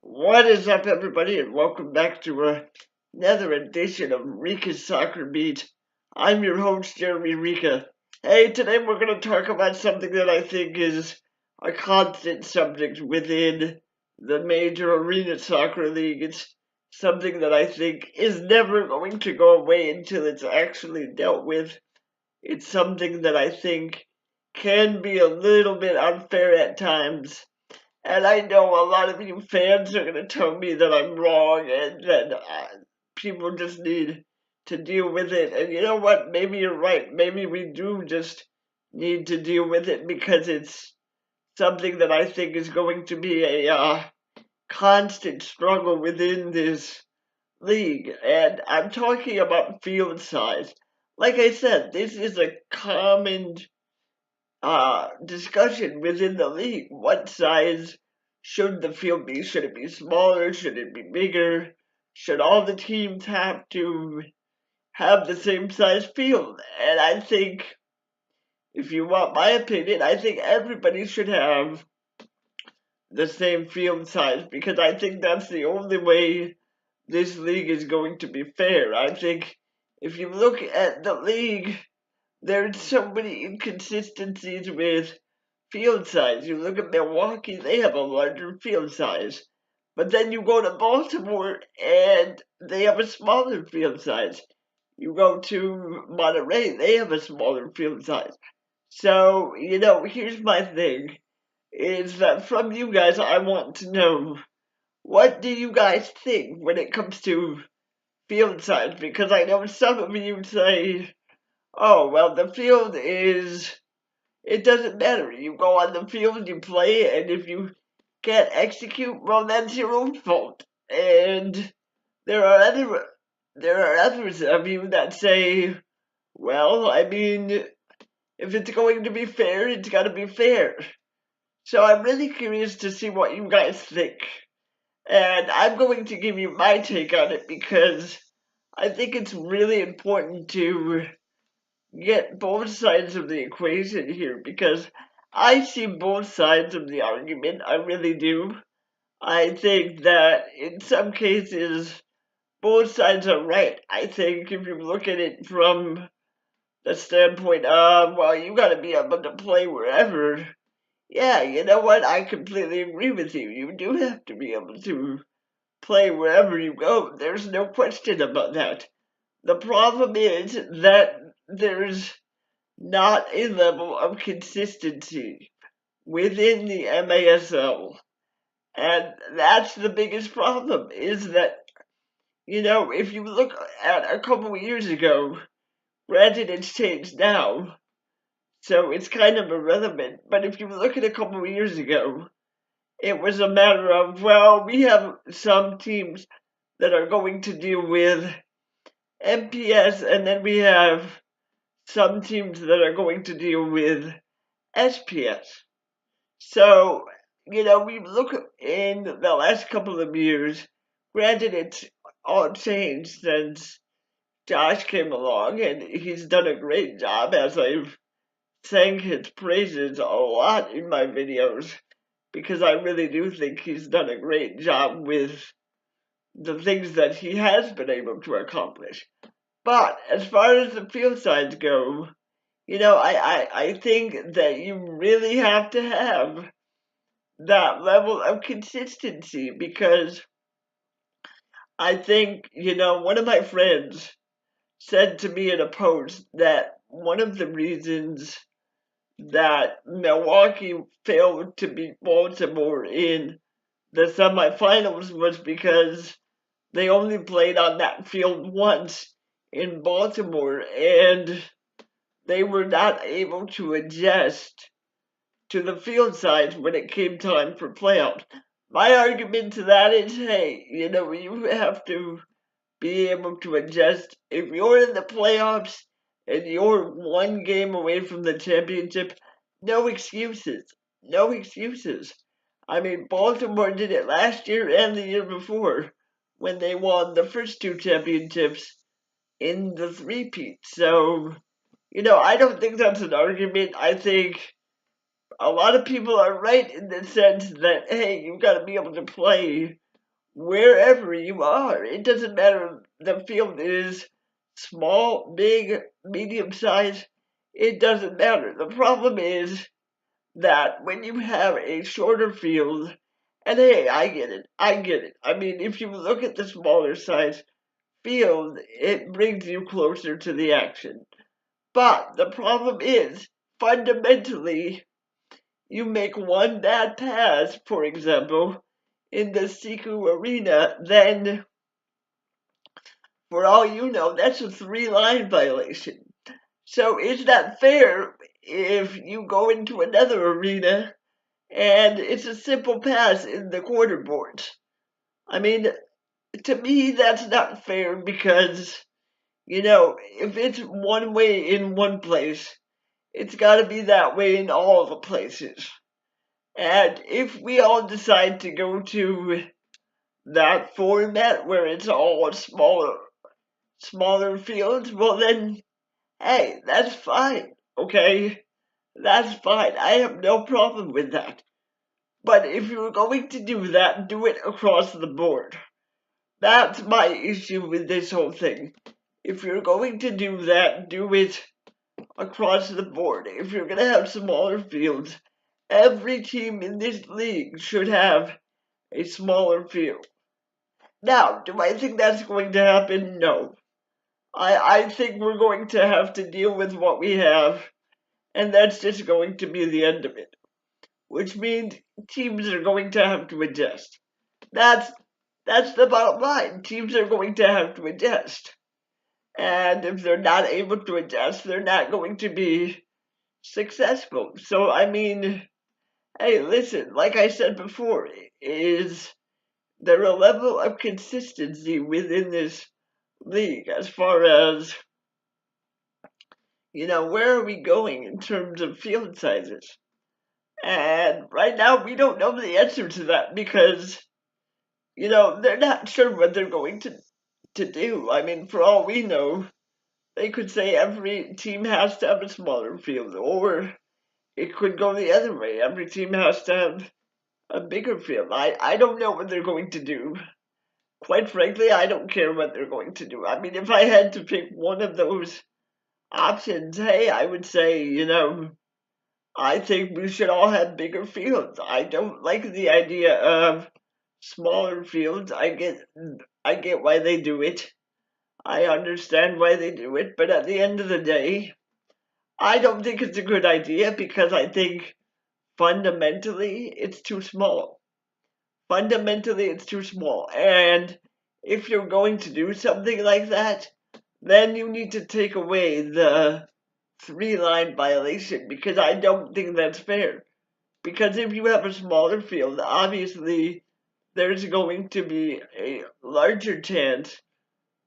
What is up, everybody, and welcome back to another edition of Rika's Soccer Beat. I'm your host, Jeremy Rika. Hey, today we're going to talk about something that I think is a constant subject within the major arena soccer league. It's something that I think is never going to go away until it's actually dealt with. It's something that I think can be a little bit unfair at times. And I know a lot of you fans are going to tell me that I'm wrong and that people just need to deal with it. And you know what? Maybe you're right. Maybe we do just need to deal with it because it's something that I think is going to be a constant struggle within this league. And I'm talking about field size. Like I said, this is a common discussion within the league. What size should the field be? Should it be smaller? Should it be bigger? Should all the teams have to have the same size field? And I think, if you want my opinion, I think everybody should have the same field size because I think that's the only way this league is going to be fair. I think if you look at the league, there's so many inconsistencies with field size. You look at Milwaukee, they have a larger field size. But then you go to Baltimore and they have a smaller field size. You go to Monterey, they have a smaller field size. So, here's my thing is that from you guys, I want to know, what do you guys think when it comes to field size? Because I know some of you say, oh, well, the field is, it doesn't matter. You go on the field, you play, and if you can't execute, well, that's your own fault. And there are others of you that say, well, I mean, if it's going to be fair, it's got to be fair. So I'm really curious to see what you guys think. And I'm going to give you my take on it because I think it's really important to get both sides of the equation here because I see both sides of the argument. I really do. I think that in some cases, both sides are right. I think if you look at it from the standpoint of, well, you got to be able to play wherever. Yeah, you know what? I completely agree with you. You do have to be able to play wherever you go. There's no question about that. The problem is that there's not a level of consistency within the MASL. And that's the biggest problem is that, if you look at a couple of years ago, granted it's changed now, so it's kind of irrelevant, but if you look at a couple of years ago, it was a matter of, well, we have some teams that are going to deal with MPS, and then we have some teams that are going to deal with SPS. So, we look in the last couple of years, granted it's all changed since Josh came along, and he's done a great job, as I've sang his praises a lot in my videos, because I really do think he's done a great job with the things that he has been able to accomplish. But as far as the field sides go, I think that you really have to have that level of consistency because I think, one of my friends said to me in a post that one of the reasons that Milwaukee failed to beat Baltimore in the semifinals was because they only played on that field once in Baltimore and they were not able to adjust to the field size when it came time for playoffs. My argument to that is, hey, you have to be able to adjust. If you're in the playoffs and you're one game away from the championship, no excuses. No excuses. I mean, Baltimore did it last year and the year before when they won the first two championships in the three-peat. So, I don't think that's an argument. I think a lot of people are right in the sense that, hey, you've got to be able to play wherever you are. It doesn't matter if the field is small, big, medium size. It doesn't matter. The problem is that when you have a shorter field, and hey, I get it. I get it. I mean, if you look at the smaller size field, it brings you closer to the action. But the problem is, fundamentally, you make one bad pass, for example, in the Siku arena, then for all you know, that's a 3-line violation. So is that fair if you go into another arena and it's a simple pass in the quarter boards? I mean, to me, that's not fair because, if it's one way in one place, it's got to be that way in all the places. And if we all decide to go to that format where it's all smaller fields, well then, hey, that's fine, okay? That's fine. I have no problem with that. But if you're going to do that, do it across the board. That's my issue with this whole thing. If you're going to do that, do it across the board. If you're going to have smaller fields, every team in this league should have a smaller field. Now, do I think that's going to happen? No. I think we're going to have to deal with what we have, and that's just going to be the end of it. Which means teams are going to have to adjust. That's the bottom line. Teams are going to have to adjust. And if they're not able to adjust, they're not going to be successful. So, I mean, hey, listen, like I said before, is there a level of consistency within this league as far as, where are we going in terms of field sizes? And right now, we don't know the answer to that because, they're not sure what they're going to do. I mean, for all we know, they could say every team has to have a smaller field, or it could go the other way. Every team has to have a bigger field. I don't know what they're going to do. Quite frankly, I don't care what they're going to do. I mean, if I had to pick one of those options, hey, I would say, I think we should all have bigger fields. I don't like the idea of smaller fields. I get why they do it. I understand why they do it, but at the end of the day, I don't think it's a good idea because I think fundamentally it's too small. Fundamentally it's too small. And if you're going to do something like that, then you need to take away the 3-line violation because I don't think that's fair. Because if you have a smaller field, obviously there's going to be a larger chance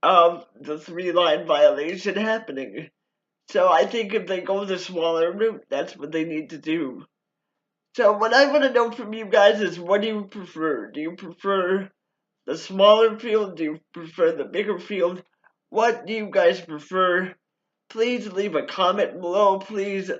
of the 3-line violation happening. So I think if they go the smaller route, that's what they need to do. So what I want to know from you guys is, what do you prefer? Do you prefer the smaller field? Do you prefer the bigger field? What do you guys prefer? Please leave a comment below. Please,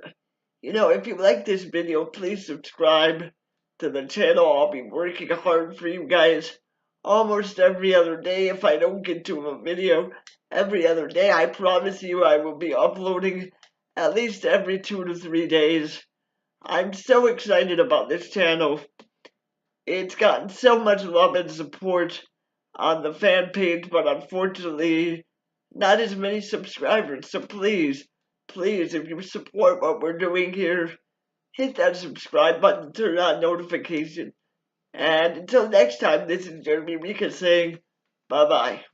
if you like this video, please subscribe to the channel. I'll be working hard for you guys almost every other day. If I don't get to a video every other day, I promise you I will be uploading at least every 2 to 3 days. I'm so excited about this channel. It's gotten so much love and support on the fan page, but unfortunately, not as many subscribers. So please, please, if you support what we're doing here, hit that subscribe button, turn on notifications. And until next time, this is Jeremy Rika saying bye-bye.